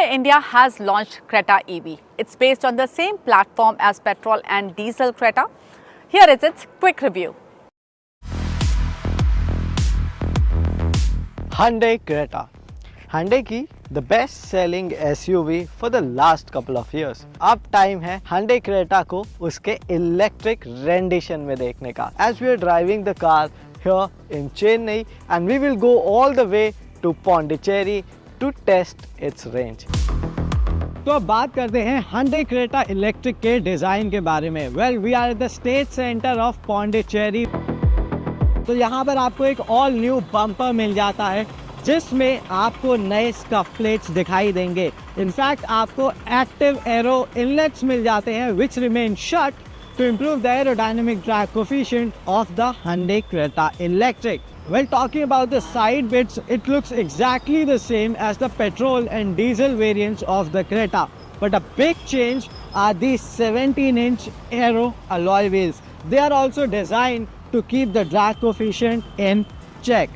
Hyundai India has launched Creta EV. It's based on the same platform as petrol and diesel Creta. Here is its quick review. Hyundai Creta. Hyundai की the best selling SUV for the last couple of years. अब time है Hyundai Creta को उसके electric rendition में देखने का. As we are driving the car here in Chennai and we will go all the way to Pondicherry to test its range. तो अब बात करते हैं Hyundai Creta इलेक्ट्रिक के डिज़ाइन के बारे में. Well, we are at the state center of Pondicherry. तो यहाँ पर आपको एक ऑल न्यू बम्पर मिल जाता है जिसमें आपको नए स्कफ प्लेट्स दिखाई देंगे. इनफैक्ट आपको एक्टिव एरो इनलेट्स मिल जाते हैं which remain shut to improve the aerodynamic drag coefficient of the Hyundai Creta Electric. Well, talking about the side bits, it looks exactly the same as the petrol and diesel variants of the Creta. But a big change are these 17-inch aero alloy wheels. They are also designed to keep the drag coefficient in check.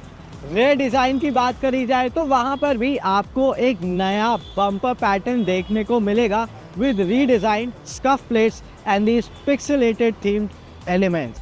Rear design की बात करी जाए तो वहाँ पर भी आपको एक नया बम्पर पैटर्न देखने को मिलेगा with redesigned scuff plates and these pixelated themed elements.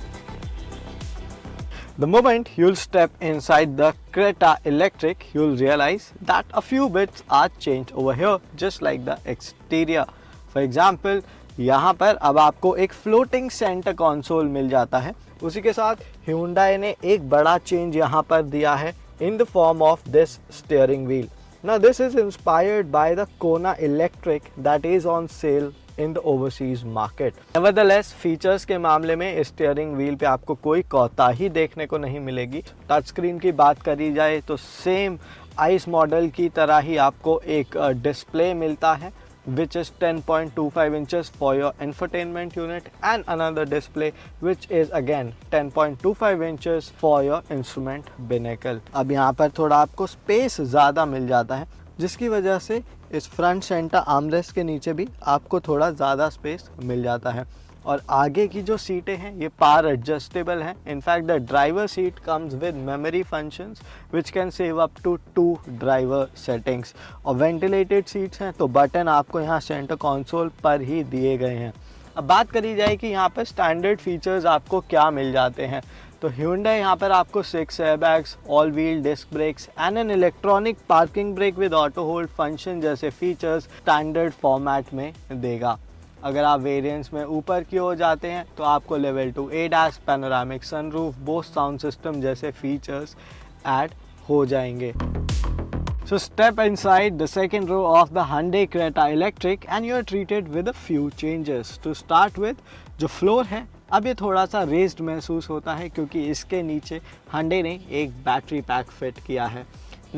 The moment you'll step inside the Creta Electric, you'll realize that a few bits are changed over here, just like the exterior. For example, यहाँ पर अब आपको एक floating center console मिल जाता है. उसी के साथ Hyundai ने एक बड़ा चेंज यहाँ पर दिया है in the form of this steering wheel. Now this is inspired by the Kona Electric that is on sale in the overseas market. Nevertheless, features के मामले में इस steering wheel पे आपको कोई कोताही देखने को नहीं मिलेगी. टच स्क्रीन की बात करी जाए तो सेम आइस मॉडल की तरह ही आपको एक डिस्प्ले मिलता है which is 10.25 inches for your infotainment unit and another display which is again 10.25 inches for your instrument binnacle. अब यहाँ पर थोड़ा आपको स्पेस ज़्यादा मिल जाता है जिसकी वजह से इस फ्रंट सेंटर आर्मरेस्ट के नीचे भी आपको थोड़ा ज़्यादा स्पेस मिल जाता है. और आगे की जो सीटें हैं ये पार एडजस्टेबल हैं. In fact the driver seat comes with memory functions which can save up to 2 driver settings. और वेंटिलेटेड सीट्स हैं तो बटन आपको यहाँ सेंटर कंसोल पर ही दिए गए हैं. अब बात करी जाए कि यहाँ पर स्टैंडर्ड फीचर्स आपको क्या मिल जाते हैं तो Hyundai यहाँ पर आपको 6 airbags, all wheel disc brakes and an electronic parking brake with auto hold function जैसे फीचर्स स्टैंडर्ड फॉर्मेट में देगा. अगर आप वेरिएंट्स में ऊपर की ओर जाते हैं तो आपको level 2 ADAS, panoramic sunroof, Bose sound system जैसे फीचर्स ऐड हो जाएंगे. So step inside the second row of the Hyundai Creta Electric and you are treated with a few changes. To start with, जो floor है अब ये थोड़ा सा raised महसूस होता है क्योंकि इसके नीचे Hyundai ने एक बैटरी पैक फिट किया है.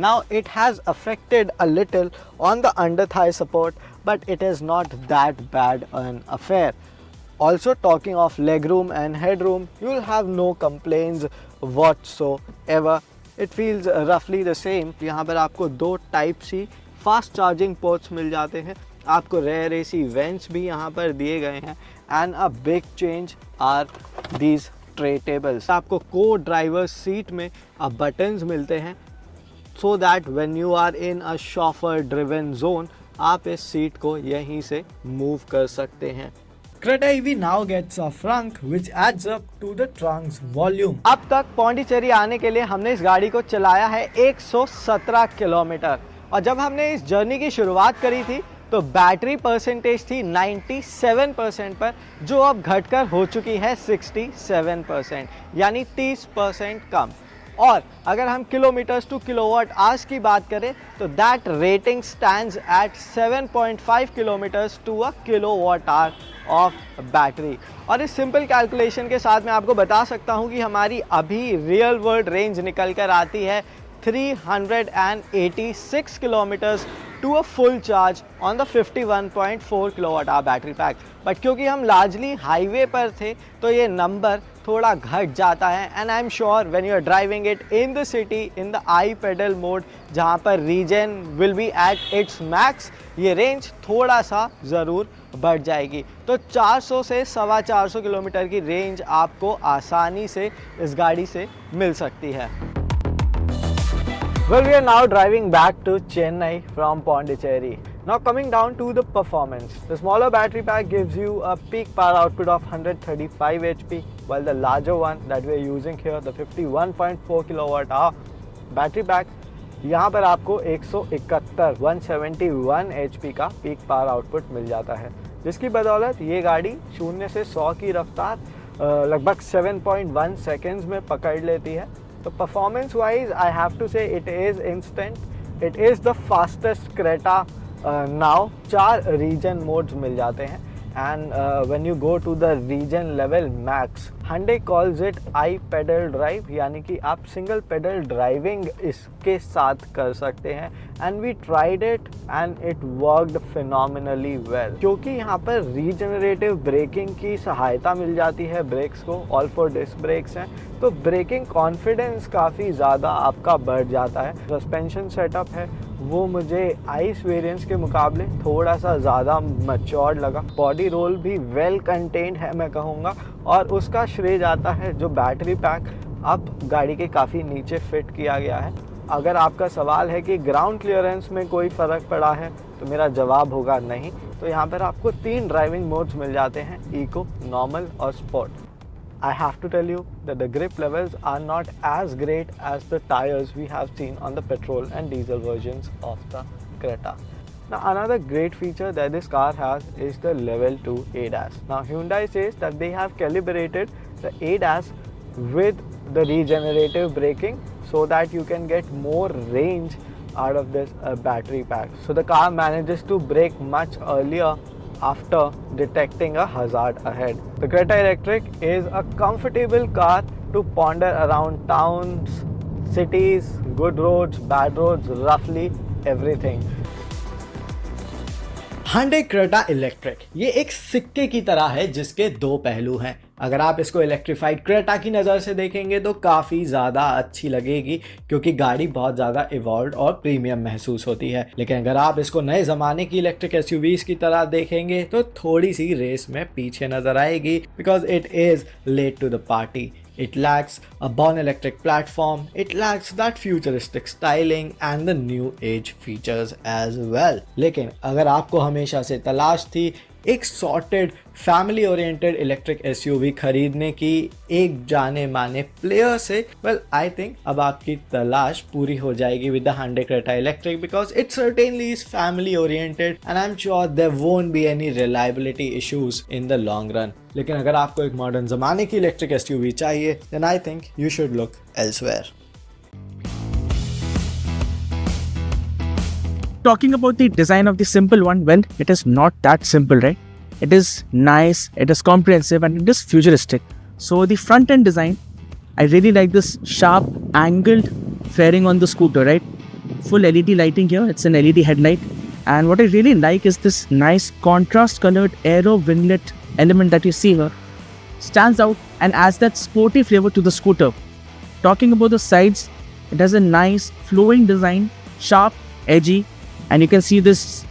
Now it has affected a little on the under thigh support, but it is not that bad an affair. Also, talking of legroom and headroom, you'll have no complaints whatsoever. It feels roughly the same. यहाँ पर आपको 2 type C fast charging ports मिल जाते हैं. आपको rare AC vents भी यहाँ पर दिए गए हैं and a big change are these tray tables. आपको को ड्राइवर सीट में अब बटन्स मिलते हैं so that when you are in a chauffeur driven zone आप इस सीट को यहीं से मूव कर सकते हैं. Creta EV now gets a frunk which adds up to the trunk's volume. अब तक पौंडीचेरी आने के लिए हमने इस गाड़ी को चलाया है 117 किलोमीटर और जब हमने इस जर्नी की शुरुआत करी थी तो बैटरी परसेंटेज थी 97% पर जो अब घटकर हो चुकी है 67% यानी 30% कम. और अगर हम किलोमीटर्स टू किलोवाट आवर्स की बात करें तो that rating stands at 7.5 kilometres to a kilowatt hour of battery. और इस सिंपल कैलकुलेशन के साथ मैं आपको बता सकता हूं कि हमारी अभी रियल वर्ल्ड रेंज निकल कर आती है 386 kilometres to a full charge on the 51.4 kWh battery pack. But क्योंकि हम लार्जली हाईवे पर थे तो ये नंबर थोड़ा घट जाता है and I am sure when you are driving it in the city in the I pedal mode जहाँ पर reason will be at its max ये रेंज थोड़ा सा ज़रूर बढ़ जाएगी. तो 400 से 450 किलोमीटर की रेंज आपको आसानी से इस गाड़ी से मिल सकती है. Well, we are now driving back to Chennai from Pondicherry. Now coming down to the performance, the smaller battery pack gives you a peak power output of 135 HP, while the larger one that we are using here, the 51.4 kilowatt hour battery pack, यहाँ पर आपको 171 HP का peak power output मिल जाता है, जिसकी बदौलत ये गाड़ी 0 से 100 की रफ्तार लगभग 7.1 सेकेंड्स में पकड़ लेती है। तो performance wise I have to say it is instant, it is the fastest Creta now. 4 region modes मिल जाते हैं and when you go to the region level max, Hyundai calls it I pedal drive, यानी कि आप single pedal driving इसके साथ कर सकते हैं। And we tried it and it worked phenomenally well, क्योंकि यहाँ पर रीजनरेटिव ब्रेकिंग की सहायता मिल जाती है ब्रेक्स को, ऑल 4 डिस्क ब्रेक्स हैं, तो ब्रेकिंग कॉन्फिडेंस काफ़ी ज़्यादा आपका बढ़ जाता है। सस्पेंशन सेटअप है वो मुझे आइस वेरिएंट्स के मुकाबले थोड़ा सा ज़्यादा मैच्योर्ड लगा। बॉडी रोल भी वेल कंटेन्ड है मैं कहूँगा, और उसका श्रेय जाता है जो बैटरी पैक अब गाड़ी के काफ़ी नीचे फिट किया गया है। अगर आपका सवाल है कि ग्राउंड क्लियरेंस में कोई फ़र्क पड़ा है, तो मेरा जवाब होगा नहीं। तो यहाँ पर आपको 3 ड्राइविंग मोड्स मिल जाते हैं, इको, नॉर्मल और sport. I have to tell you that the grip levels are not as great as the tires we have seen on the petrol and diesel versions of the Creta. Now another great feature that this car has is the level 2 ADAS. Now Hyundai says that they have calibrated the ADAS with the regenerative braking so that you can get more range out of this battery pack. So the car manages to brake much earlier after detecting a hazard ahead. The Creta Electric is a comfortable car to ponder around towns, cities, good roads, bad roads, roughly everything. Hyundai Creta Electric ये एक सिक्के की तरह है जिसके 2 पहलू हैं। अगर आप इसको इलेक्ट्रिफाइड क्रेटा की नज़र से देखेंगे तो काफ़ी ज़्यादा अच्छी लगेगी, क्योंकि गाड़ी बहुत ज़्यादा इवॉल्व और प्रीमियम महसूस होती है। लेकिन अगर आप इसको नए ज़माने की इलेक्ट्रिक एसयूवीज़ की तरह देखेंगे तो थोड़ी सी रेस में पीछे नज़र आएगी, because it is late to the party. It lacks a born electric platform, it lacks that futuristic styling and the new age features as well. लेकिन अगर आपको हमेशा से तलाश थी एक sorted family oriented electric SUV खरीदने की एक जाने माने प्लेयर से, वेल आई थिंक अब आपकी तलाश पूरी हो जाएगी with the Hyundai Creta Electric, because it certainly is family oriented and I'm sure there won't be any reliability issues in the long run. लेकिन अगर आपको एक मॉडर्न ज़माने की इलेक्ट्रिक एसयूवी चाहिए, then I think you should look elsewhere. Talking about the design of the simple one, well, it is not that simple, right? It is nice, it is comprehensive, and it is futuristic. So the front end design, I really like this sharp angled fairing on the scooter, right? Full LED lighting here, it's an LED headlight. And what I really like is this nice contrast colored aero winglet element that you see here. Stands out and adds that sporty flavor to the scooter. Talking about the sides, it has a nice flowing design, sharp, edgy, and you can see this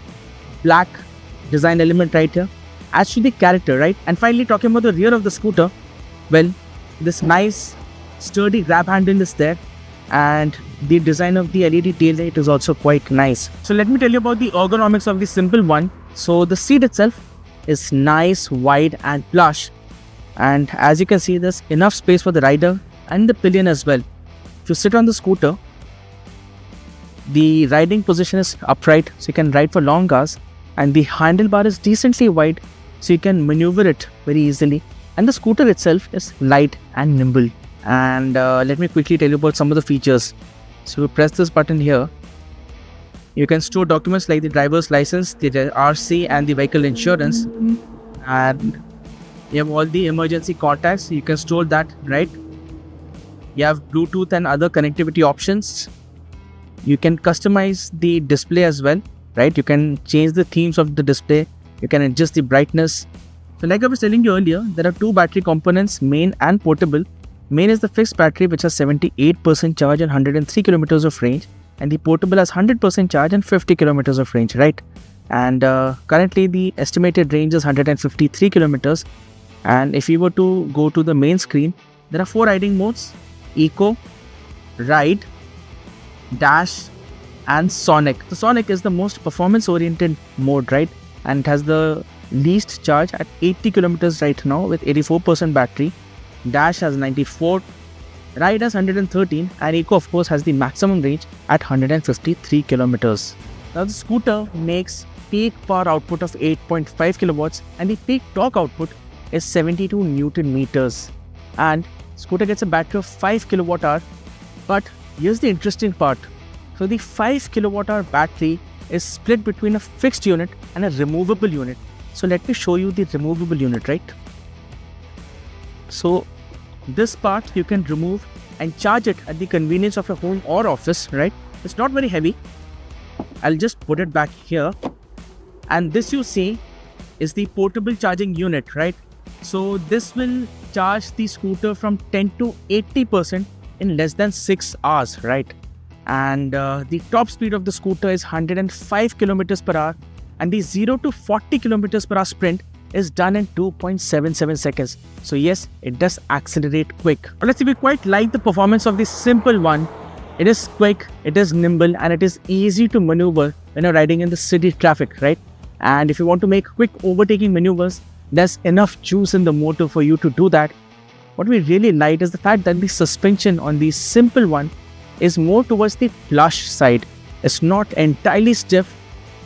black design element right here. Adds to the character, right? And finally, talking about the rear of the scooter, well, this nice sturdy grab handle is there, and the design of the LED taillight is also quite nice. So let me tell you about the ergonomics of the simple one. So the seat itself is nice, wide and plush, and as you can see, there's enough space for the rider and the pillion as well. If you sit on the scooter, the riding position is upright, so you can ride for long hours, and the handlebar is decently wide, so you can maneuver it very easily. And the scooter itself is light and nimble. And let me quickly tell you about some of the features. So you press this button here, you can store documents like the driver's license, the RC and the vehicle insurance, and you have all the emergency contacts, you can store that, right? You have Bluetooth and other connectivity options. You can customize the display as well, right? You can change the themes of the display, you can adjust the brightness. So like I was telling you earlier, there are 2 battery components, main and portable. Main is the fixed battery, which has 78% charge and 103 kilometers of range, and the portable has 100% charge and 50 kilometers of range, right? And currently the estimated range is 153 kilometers. And if you were to go to the main screen, there are 4 riding modes: Eco, Ride, Dash and Sonic. The Sonic is the most performance-oriented mode, right? And it has the least charge at 80 kilometers right now with 84% battery. Dash has 94, Ride has 113, and Eco of course has the maximum range at 153 kilometers. Now the scooter makes peak power output of 8.5 kilowatts and the peak torque output is 72 Newton meters. And scooter gets a battery of 5 kilowatt hour. But here's the interesting part. So the 5 kilowatt hour battery is split between a fixed unit and a removable unit. So let me show you the removable unit, right? So this part you can remove and charge it at the convenience of your home or office, right? It's not very heavy. I'll just put it back here. And this you see is the portable charging unit, right? So this will charge the scooter from 10 to 80% in less than 6 hours, right? And the top speed of the scooter is 105 kilometers per hour, and the 0 to 40 kilometers per hour sprint is done in 2.77 seconds. So yes, it does accelerate quick. But let's see, we quite like the performance of the simple one. It is quick, it is nimble, and it is easy to maneuver when you're riding in the city traffic, right? And if you want to make quick overtaking maneuvers, there's enough juice in the motor for you to do that. What we really like is the fact that the suspension on the simple one is more towards the plush side. It's not entirely stiff.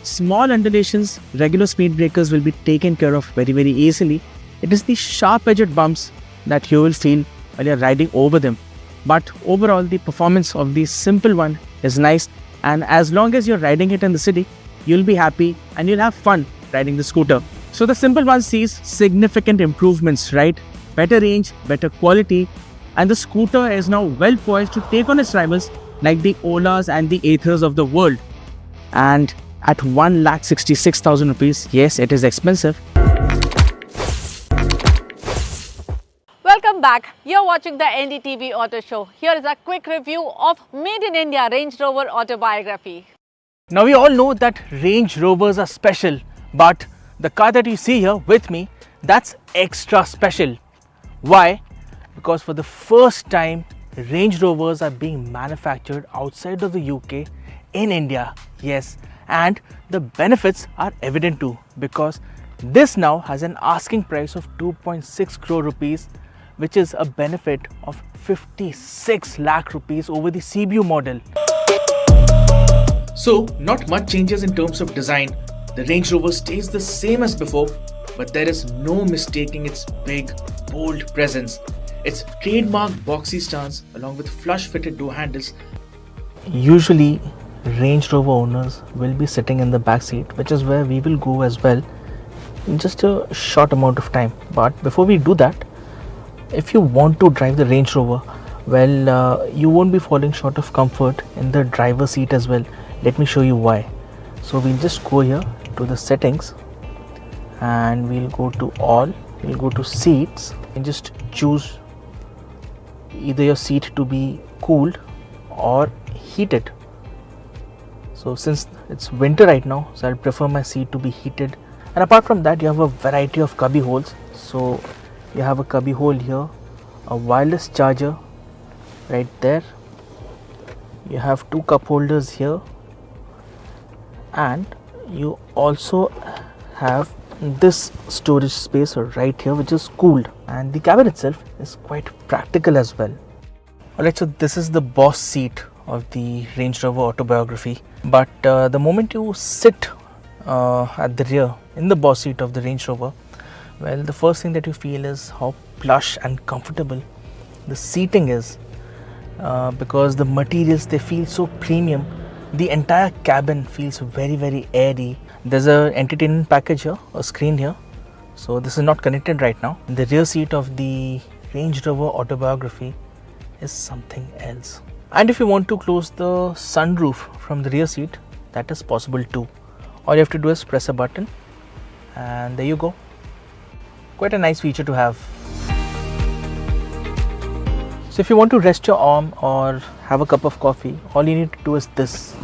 Small undulations, regular speed breakers will be taken care of very easily. It is the sharp-edged bumps that you will feel while you're riding over them. But overall, the performance of the simple one is nice, and as long as you're riding it in the city, you'll be happy and you'll have fun riding the scooter. So the simple one sees significant improvements, right? Better range, better quality, and the scooter is now well poised to take on its rivals like the Olas and the Aethers of the world. And at 1,66,000 rupees, yes, it is expensive. Welcome back. You're watching the NDTV Auto Show. Here is a quick review of Made in India Range Rover Autobiography. Now we all know that Range Rovers are special, but the car that you see here with me, that's extra special. Why? Because for the first time, Range Rovers are being manufactured outside of the UK in India. Yes, and the benefits are evident too, because this now has an asking price of 2.6 crore rupees, which is a benefit of 56 lakh rupees over the CBU model. So, not much changes in terms of design. The Range Rover stays the same as before, but there is no mistaking its big, bold presence. Its trademark boxy stance along with flush fitted door handles. Usually, Range Rover owners will be sitting in the back seat, which is where we will go as well in just a short amount of time. But before we do that, if you want to drive the Range Rover, well, you won't be falling short of comfort in the driver's seat as well. Let me show you why. So we'll just go here to the settings and we'll go to all, we'll go to seats and just choose either your seat to be cooled or heated. So since it's winter right now, so I'll prefer my seat to be heated. And apart from that, you have a variety of cubby holes. So you have a cubby hole here, a wireless charger right there. You have two cup holders here, and you also have this storage space right here, which is cooled, and the cabin itself is quite practical as well. Alright, so this is the boss seat of the Range Rover Autobiography, but the moment you sit at the rear in the boss seat of the Range Rover, well, the first thing that you feel is how plush and comfortable the seating is, because the materials, they feel so premium. The entire cabin feels very airy. There's a entertainment package here, a screen here, so this is not connected right now. The rear seat of the Range Rover Autobiography is something else. And if you want to close the sunroof from the rear seat, that is possible too. All you have to do is press a button and there you go. Quite a nice feature to have. So if you want to rest your arm or have a cup of coffee, all you need to do is this.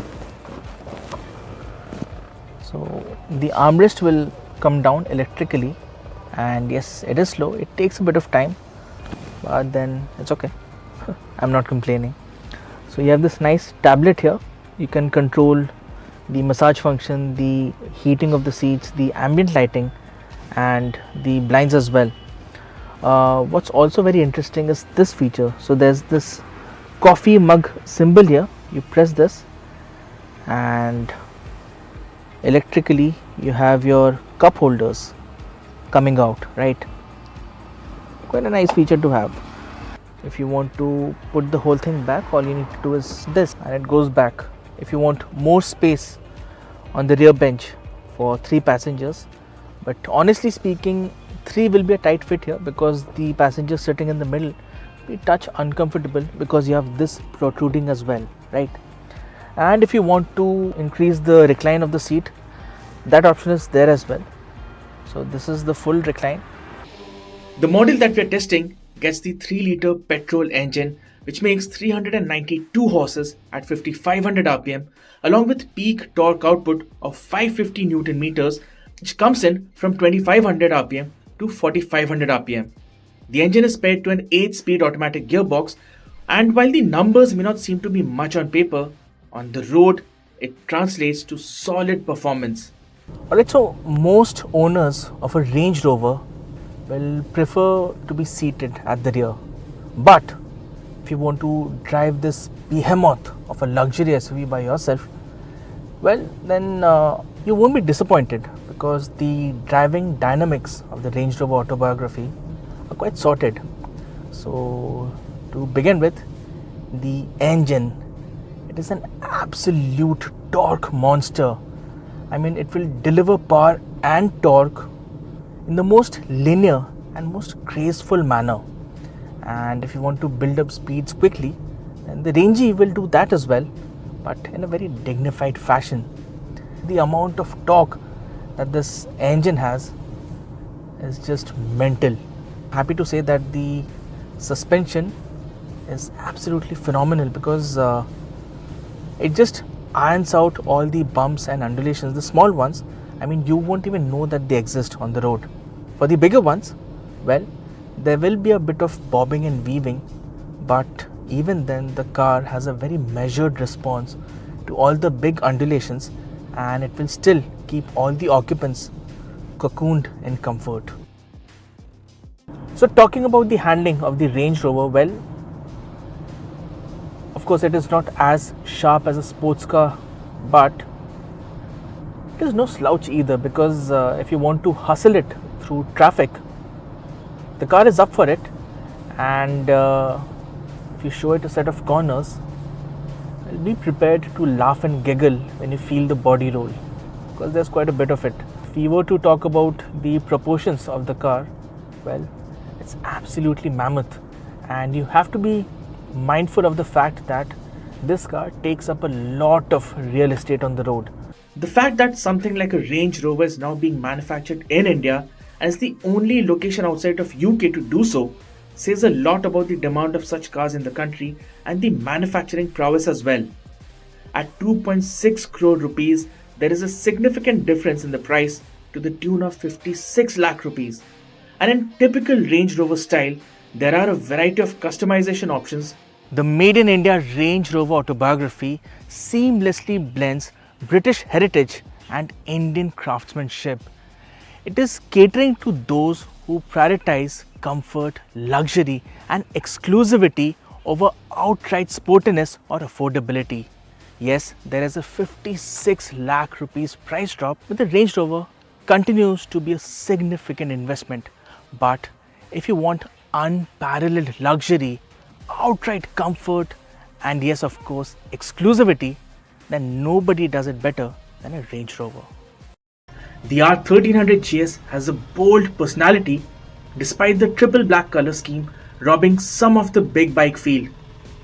So the armrest will come down electrically, and yes, it is slow, it takes a bit of time, but then it's okay. I'm not complaining. So you have this nice tablet here you can control the massage function, the heating of the seats, the ambient lighting and the blinds as well. What's also very interesting is this feature. So there's this coffee mug symbol here. You press this and electrically you have your cup holders coming out, right? Quite a nice feature to have. If you want to put the whole thing back, all you need to do is this and it goes back. If you want more space on the rear bench for 3 passengers, but honestly speaking 3 will be a tight fit here because the passengers sitting in the middle will be touch uncomfortable because you have this protruding as well, right? And if you want to increase the recline of the seat, that option is there as well. So this is the full recline. The model that we are testing gets the 3-litre petrol engine which makes 392 horses at 5500 rpm along with peak torque output of 550 Newton meters, which comes in from 2500 rpm to 4500 rpm. The engine is paired to an 8-speed automatic gearbox, and while the numbers may not seem to be much on paper, on the road it translates to solid performance. Alright, so most owners of a Range Rover will prefer to be seated at the rear, but if you want to drive this behemoth of a luxury SUV by yourself, well then you won't be disappointed because the driving dynamics of the Range Rover Autobiography are quite sorted. So to begin with, the engine, it is an absolute torque monster. I mean, it will deliver power and torque in the most linear and most graceful manner. And if you want to build up speeds quickly, then the Range E will do that as well, but in a very dignified fashion. The amount of torque that this engine has is just mental. Happy to say that the suspension is absolutely phenomenal because it just irons out all the bumps and undulations. The small ones, I mean, you won't even know that they exist on the road. For the bigger ones, well, there will be a bit of bobbing and weaving, but even then the car has a very measured response to all the big undulations and it will still keep all the occupants cocooned in comfort. So talking about the handling of the Range Rover, well, of course it is not as sharp as a sports car, but it is no slouch either because if you want to hustle it through traffic, the car is up for it. And if you show it a set of corners, be prepared to laugh and giggle when you feel the body roll because there's quite a bit of it. If we were to talk about the proportions of the car, well, it's absolutely mammoth, and you have to be mindful of the fact that this car takes up a lot of real estate on the road. The fact that something like a Range Rover is now being manufactured in India as the only location outside of UK to do so says a lot about the demand of such cars in the country and the manufacturing prowess as well. At 2.6 crore rupees, there is a significant difference in the price to the tune of 56 lakh rupees. And in typical Range Rover style, there are a variety of customization options. The Made in India Range Rover Autobiography seamlessly blends British heritage and Indian craftsmanship. It is catering to those who prioritize comfort, luxury and exclusivity over outright sportiness or affordability. Yes, there is a 56 lakh rupees price drop, but the Range Rover continues to be a significant investment. But if you want unparalleled luxury, outright comfort and yes, of course, exclusivity, then nobody does it better than a Range Rover. The R1300 GS has a bold personality despite the triple black color scheme robbing some of the big bike feel.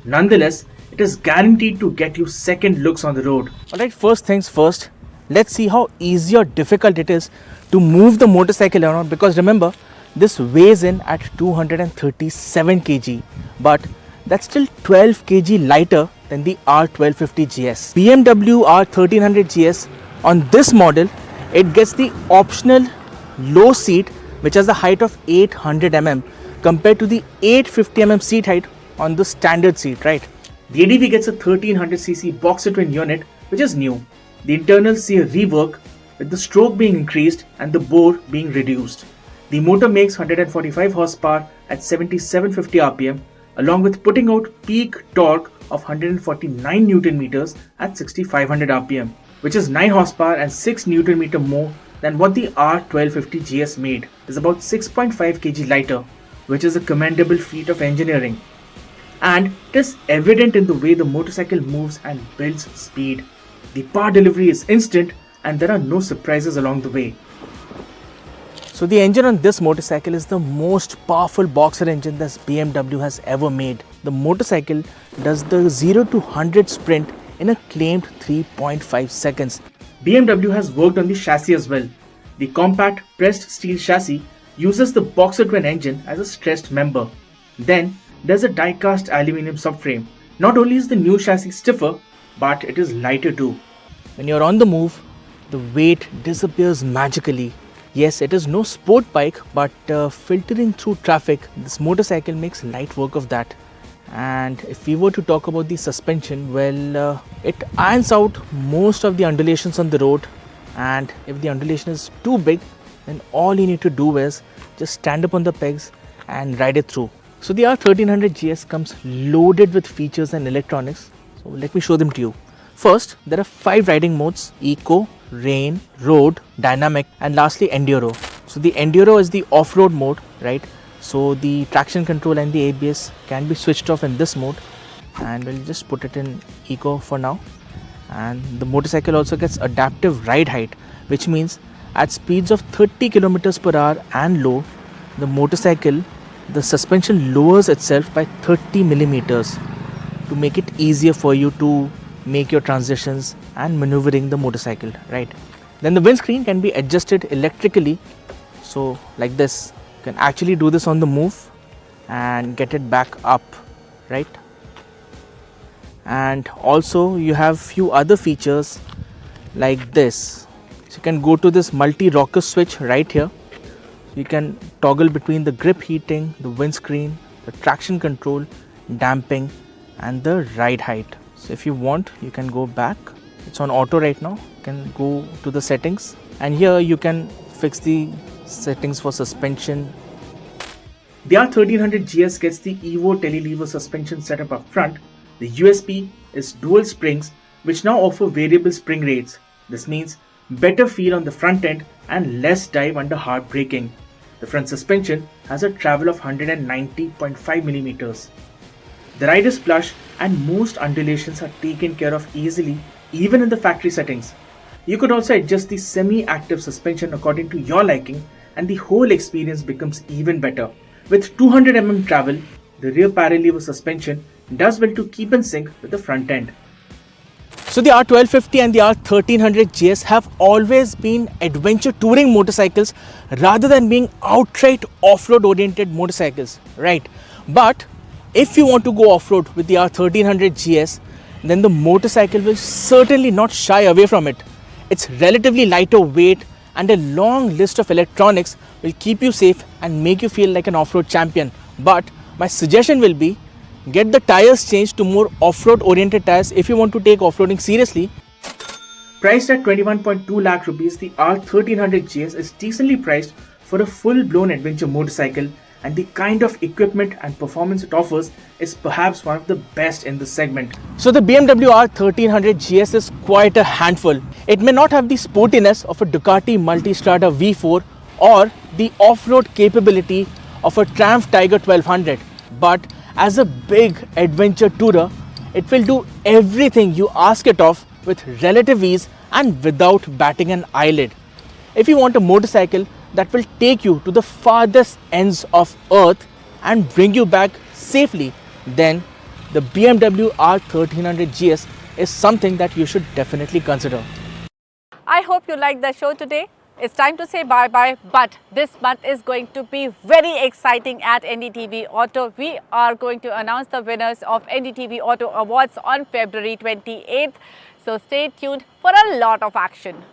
Nonetheless, it is guaranteed to get you second looks on the road. Alright, first things first, let's see how easy or difficult it is to move the motorcycle around, because remember, this weighs in at 237 kg, but that's still 12 kg lighter than the R1250 GS. BMW R1300 GS, on this model, it gets the optional low seat which has a height of 800 mm compared to the 850 mm seat height on the standard seat, right? The ADV gets a 1300cc boxer twin unit which is new. The internals see a rework with the stroke being increased and the bore being reduced. The motor makes 145 horsepower at 7750 rpm along with putting out peak torque of 149 Newton meters at 6500 rpm, which is 9 horsepower and 6 Newton meter more than what the R1250 GS made. Is about 6.5 kg lighter, which is a commendable feat of engineering. And it is evident in the way the motorcycle moves and builds speed. The power delivery is instant and there are no surprises along the way. So the engine on this motorcycle is the most powerful boxer engine that BMW has ever made. The motorcycle does the 0 to 100 sprint in a claimed 3.5 seconds. BMW has worked on the chassis as well. The compact pressed steel chassis uses the boxer twin engine as a stressed member. Then there's a die-cast aluminium subframe. Not only is the new chassis stiffer, but it is lighter too. When you're on the move, the weight disappears magically. Yes, it is no sport bike, but filtering through traffic, this motorcycle makes light work of that. And if we were to talk about the suspension, well, it irons out most of the undulations on the road. And if the undulation is too big, then all you need to do is just stand up on the pegs and ride it through. So the R1300 GS comes loaded with features and electronics. So let me show them to you. First, there are 5 riding modes: Eco, Rain, Road, Dynamic, and lastly Enduro. So the Enduro is the off-road mode, right? So the traction control and the ABS can be switched off in this mode, and we'll just put it in Eco for now. And the motorcycle also gets adaptive ride height, which means at speeds of 30 kilometers per hour and low, the motorcycle, the suspension lowers itself by 30 millimeters to make it easier for you to make your transitions and maneuvering the motorcycle, right? Then the windscreen can be adjusted electrically. So like this, you can actually do this on the move and get it back up, right? And also you have few other features like this. So you can go to this multi-rocker switch right here. You can toggle between the grip heating, the windscreen, the traction control, damping, and the ride height. So if you want, you can go back. It's on auto right now. You can go to the settings, and here you can fix the settings for suspension. The R1300 GS gets the Evo telelever suspension setup up front. The USP is dual springs, which now offer variable spring rates. This means better feel on the front end and less dive under hard braking. The front suspension has a travel of 190.5 millimeters. The ride is plush and most undulations are taken care of easily even in the factory settings. You could also adjust the semi-active suspension according to your liking and the whole experience becomes even better. With 200 mm travel, the rear parallel lever suspension does well to keep in sync with the front end. So the R1250 and the R1300 GS have always been adventure touring motorcycles rather than being outright off-road oriented motorcycles, right? But if you want to go off-road with the R1300 GS, then the motorcycle will certainly not shy away from it. Its relatively lighter weight and a long list of electronics will keep you safe and make you feel like an off-road champion. But my suggestion will be, get the tires changed to more off-road oriented tires if you want to take off-roading seriously. Priced at 21.2 lakh rupees, the R1300 GS is decently priced for a full-blown adventure motorcycle, and the kind of equipment and performance it offers is perhaps one of the best in the segment. So the BMW R1300 GS is quite a handful. It may not have the sportiness of a Ducati Multistrada V4 or the off-road capability of a Triumph Tiger 1200, but as a big adventure tourer, it will do everything you ask it of with relative ease and without batting an eyelid. If you want a motorcycle that will take you to the farthest ends of Earth and bring you back safely, then the BMW R1300 GS is something that you should definitely consider. I hope you liked the show today. It's time to say bye-bye, but this month is going to be very exciting at NDTV Auto. We are going to announce the winners of NDTV Auto Awards on February 28th. So stay tuned for a lot of action.